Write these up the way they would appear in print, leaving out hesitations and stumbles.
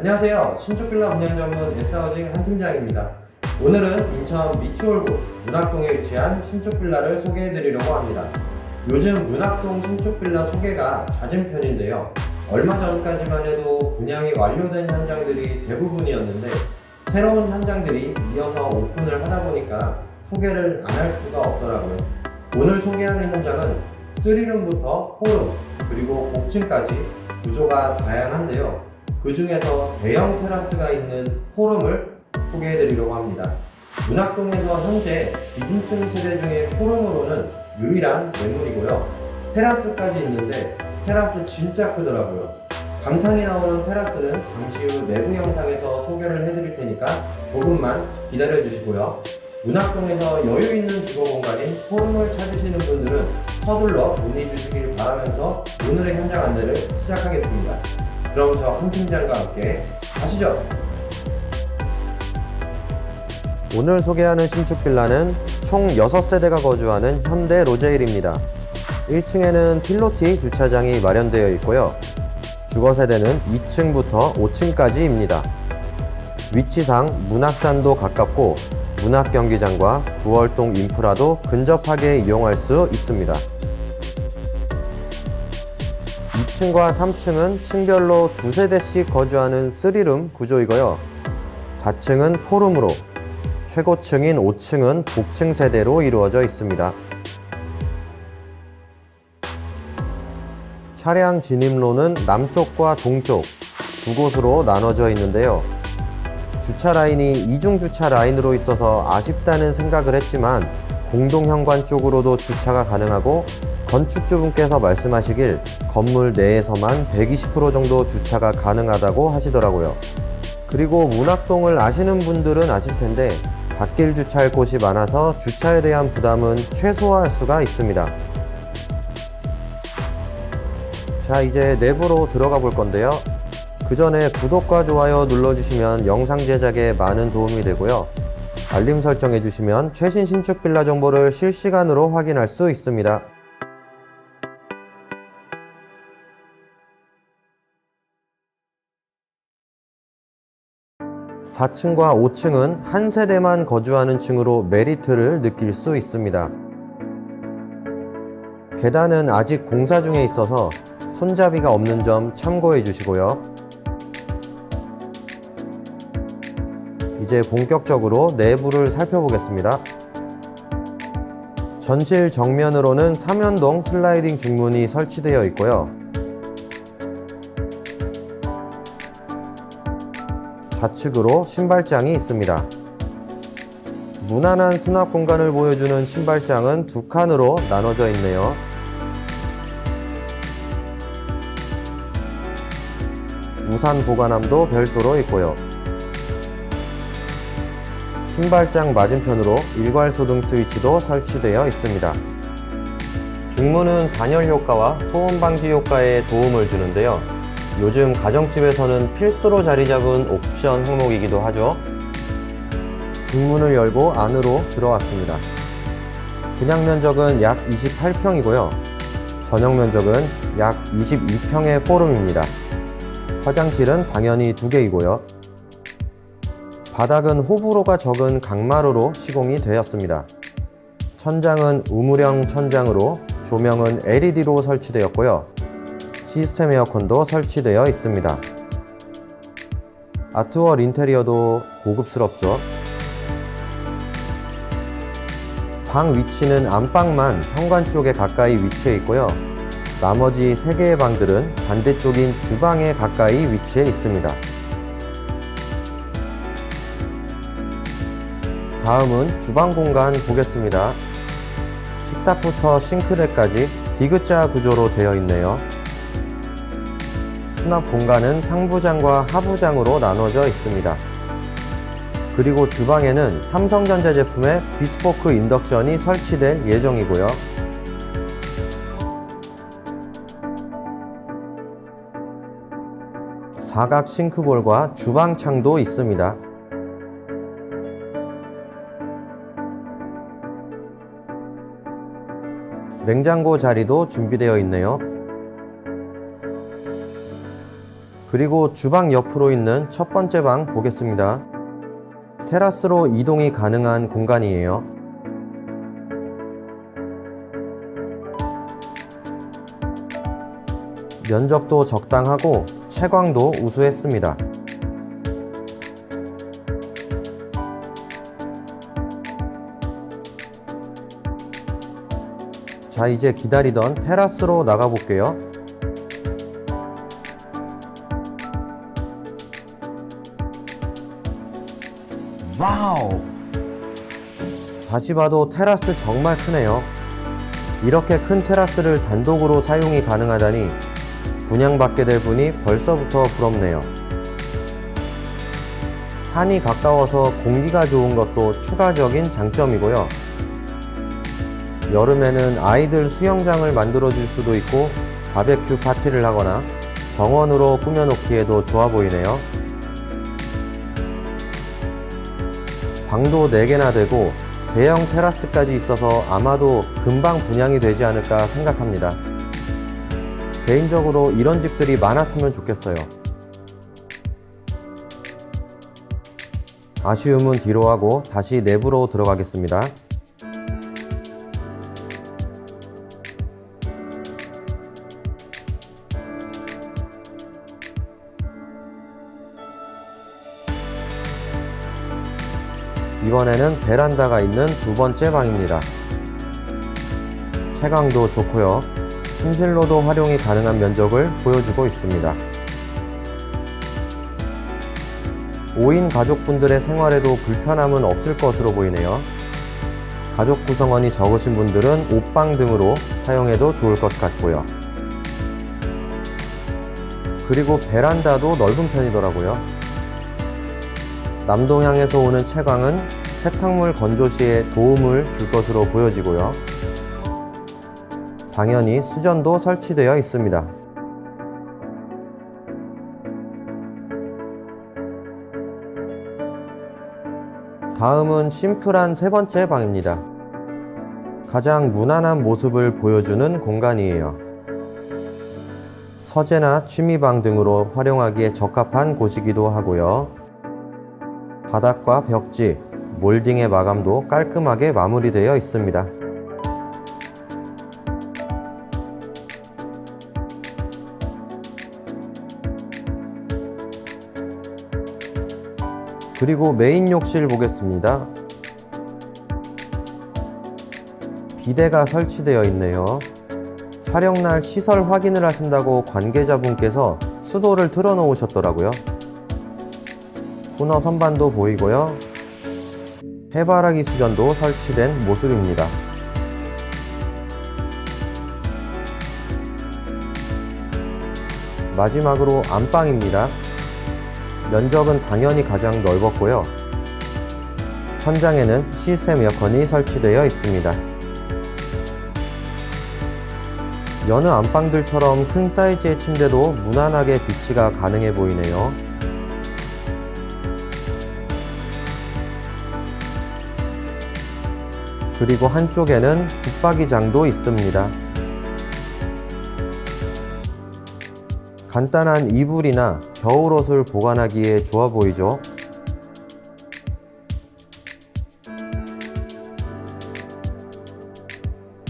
안녕하세요. 신축빌라 분양 전문 S하우징 한 팀장입니다. 오늘은 인천 미추홀구 문학동에 위치한 신축빌라를 소개해드리려고 합니다. 요즘 문학동 신축빌라 소개가 잦은 편인데요. 얼마 전까지만 해도 분양이 완료된 현장들이 대부분이었는데 새로운 현장들이 이어서 오픈을 하다 보니까 소개를 안 할 수가 없더라고요. 오늘 소개하는 현장은 3룸부터 4룸 그리고 복층까지 구조가 다양한데요. 그 중에서 대형 테라스가 있는 포룸을 소개해드리려고 합니다. 문학동에서 현재 비중층 세대 중에 포룸으로는 유일한 매물이고요. 테라스까지 있는데 테라스 진짜 크더라고요. 감탄이 나오는 테라스는 잠시 후 내부 영상에서 소개를 해드릴 테니까 조금만 기다려 주시고요. 문학동에서 여유 있는 주거 공간인 포룸을 찾으시는 분들은 서둘러 문의 주시길 바라면서 오늘의 현장 안내를 시작하겠습니다. 그럼 저 한 팀장과 함께 가시죠. 오늘 소개하는 신축 빌라는 총 6세대가 거주하는 현대 로제일입니다. 1층에는 필로티 주차장이 마련되어 있고요. 주거 세대는 2층부터 5층까지입니다. 위치상 문학산도 가깝고 문학경기장과 구월동 인프라도 근접하게 이용할 수 있습니다. 2층과 3층은 층별로 2세대씩 거주하는 3룸 구조이고요. 4층은 4룸으로, 최고층인 5층은 복층 세대로 이루어져 있습니다. 차량 진입로는 남쪽과 동쪽 두 곳으로 나눠져 있는데요. 주차 라인이 이중 주차 라인으로 있어서 아쉽다는 생각을 했지만 공동현관 쪽으로도 주차가 가능하고 건축주분께서 말씀하시길 건물 내에서만 120% 정도 주차가 가능하다고 하시더라고요. 그리고 문학동을 아시는 분들은 아실 텐데 갓길 주차할 곳이 많아서 주차에 대한 부담은 최소화할 수가 있습니다. 자, 이제 내부로 들어가 볼 건데요. 그 전에 구독과 좋아요 눌러주시면 영상 제작에 많은 도움이 되고요. 알림 설정해 주시면 최신 신축 빌라 정보를 실시간으로 확인할 수 있습니다. 4층과 5층은 한 세대만 거주하는 층으로 메리트를 느낄 수 있습니다. 계단은 아직 공사 중에 있어서 손잡이가 없는 점 참고해 주시고요. 이제 본격적으로 내부를 살펴보겠습니다. 전실 정면으로는 3연동 슬라이딩 중문이 설치되어 있고요. 좌측으로 신발장이 있습니다. 무난한 수납 공간을 보여주는 신발장은 두 칸으로 나눠져 있네요. 우산 보관함도 별도로 있고요. 신발장 맞은편으로 일괄소등 스위치도 설치되어 있습니다. 중문은 단열 효과와 소음 방지 효과에 도움을 주는데요. 요즘 가정집에서는 필수로 자리 잡은 옵션 항목이기도 하죠. 중문을 열고 안으로 들어왔습니다. 분양 면적은 약 28평이고요. 전용 면적은 약 22평의 포룸입니다. 화장실은 당연히 2개이고요. 바닥은 호불호가 적은 강마루로 시공이 되었습니다. 천장은 우물형 천장으로 조명은 LED로 설치되었고요. 시스템 에어컨도 설치되어 있습니다. 아트월 인테리어도 고급스럽죠. 방 위치는 안방만 현관 쪽에 가까이 위치해 있고요. 나머지 3개의 방들은 반대쪽인 주방에 가까이 위치해 있습니다. 다음은 주방 공간 보겠습니다. 식탁부터 싱크대까지 디귿자 구조로 되어 있네요. 수납 공간은 상부장과 하부장으로 나눠져 있습니다. 그리고 주방에는 삼성전자 제품의 비스포크 인덕션이 설치될 예정이고요. 사각 싱크볼과 주방창도 있습니다. 냉장고 자리도 준비되어 있네요. 그리고 주방 옆으로 있는 첫 번째 방 보겠습니다. 테라스로 이동이 가능한 공간이에요. 면적도 적당하고 채광도 우수했습니다. 자, 이제 기다리던 테라스로 나가 볼게요. 와우! 다시 봐도 테라스 정말 크네요. 이렇게 큰 테라스를 단독으로 사용이 가능하다니 분양받게 될 분이 벌써부터 부럽네요. 산이 가까워서 공기가 좋은 것도 추가적인 장점이고요. 여름에는 아이들 수영장을 만들어 줄 수도 있고 바베큐 파티를 하거나 정원으로 꾸며놓기에도 좋아 보이네요. 방도 4개나 되고 대형 테라스까지 있어서 아마도 금방 분양이 되지 않을까 생각합니다. 개인적으로 이런 집들이 많았으면 좋겠어요. 아쉬움은 뒤로 하고 다시 내부로 들어가겠습니다. 이번에는 베란다가 있는 두 번째 방입니다. 채광도 좋고요. 침실로도 활용이 가능한 면적을 보여주고 있습니다. 5인 가족분들의 생활에도 불편함은 없을 것으로 보이네요. 가족 구성원이 적으신 분들은 옷방 등으로 사용해도 좋을 것 같고요. 그리고 베란다도 넓은 편이더라고요. 남동향에서 오는 채광은 세탁물 건조 시에 도움을 줄 것으로 보여지고요. 당연히 수전도 설치되어 있습니다. 다음은 심플한 세 번째 방입니다. 가장 무난한 모습을 보여주는 공간이에요. 서재나 취미방 등으로 활용하기에 적합한 곳이기도 하고요. 바닥과 벽지, 몰딩의 마감도 깔끔하게 마무리되어 있습니다. 그리고 메인 욕실 보겠습니다. 비데가 설치되어 있네요. 촬영날 시설 확인을 하신다고 관계자분께서 수도를 틀어 놓으셨더라고요. 코너 선반도 보이고요. 해바라기 수전도 설치된 모습입니다. 마지막으로 안방입니다. 면적은 당연히 가장 넓었고요. 천장에는 시스템 에어컨이 설치되어 있습니다. 여느 안방들처럼 큰 사이즈의 침대도 무난하게 비치가 가능해 보이네요. 그리고 한쪽에는 붙박이장도 있습니다. 간단한 이불이나 겨울옷을 보관하기에 좋아 보이죠?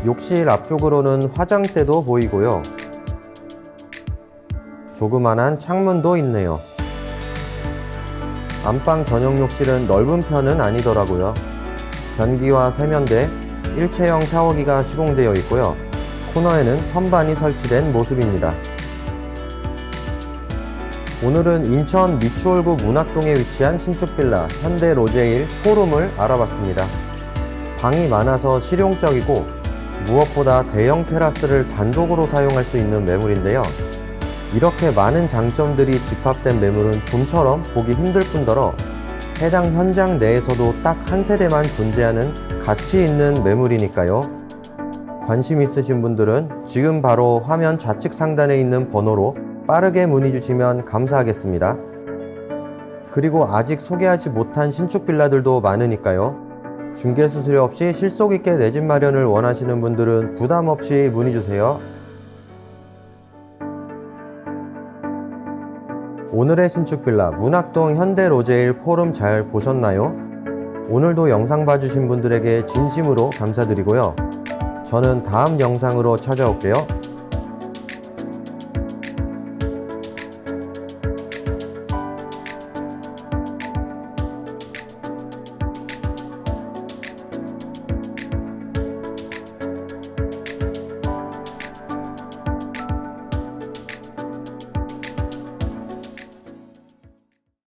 욕실 앞쪽으로는 화장대도 보이고요. 조그만한 창문도 있네요. 안방 전용 욕실은 넓은 편은 아니더라고요. 변기와 세면대, 일체형 샤워기가 시공되어 있고요. 코너에는 선반이 설치된 모습입니다. 오늘은 인천 미추홀구 문학동에 위치한 신축 빌라 현대 로제일 포룸을 알아봤습니다. 방이 많아서 실용적이고 무엇보다 대형 테라스를 단독으로 사용할 수 있는 매물인데요. 이렇게 많은 장점들이 집합된 매물은 좀처럼 보기 힘들 뿐더러 해당 현장 내에서도 딱 한 세대만 존재하는 가치 있는 매물이니까요. 관심 있으신 분들은 지금 바로 화면 좌측 상단에 있는 번호로 빠르게 문의 주시면 감사하겠습니다. 그리고 아직 소개하지 못한 신축 빌라들도 많으니까요. 중개수수료 없이 실속 있게 내 집 마련을 원하시는 분들은 부담 없이 문의 주세요. 오늘의 신축 빌라 문학동 현대로제일 포럼 잘 보셨나요? 오늘도 영상 봐주신 분들에게 진심으로 감사드리고요. 저는 다음 영상으로 찾아올게요.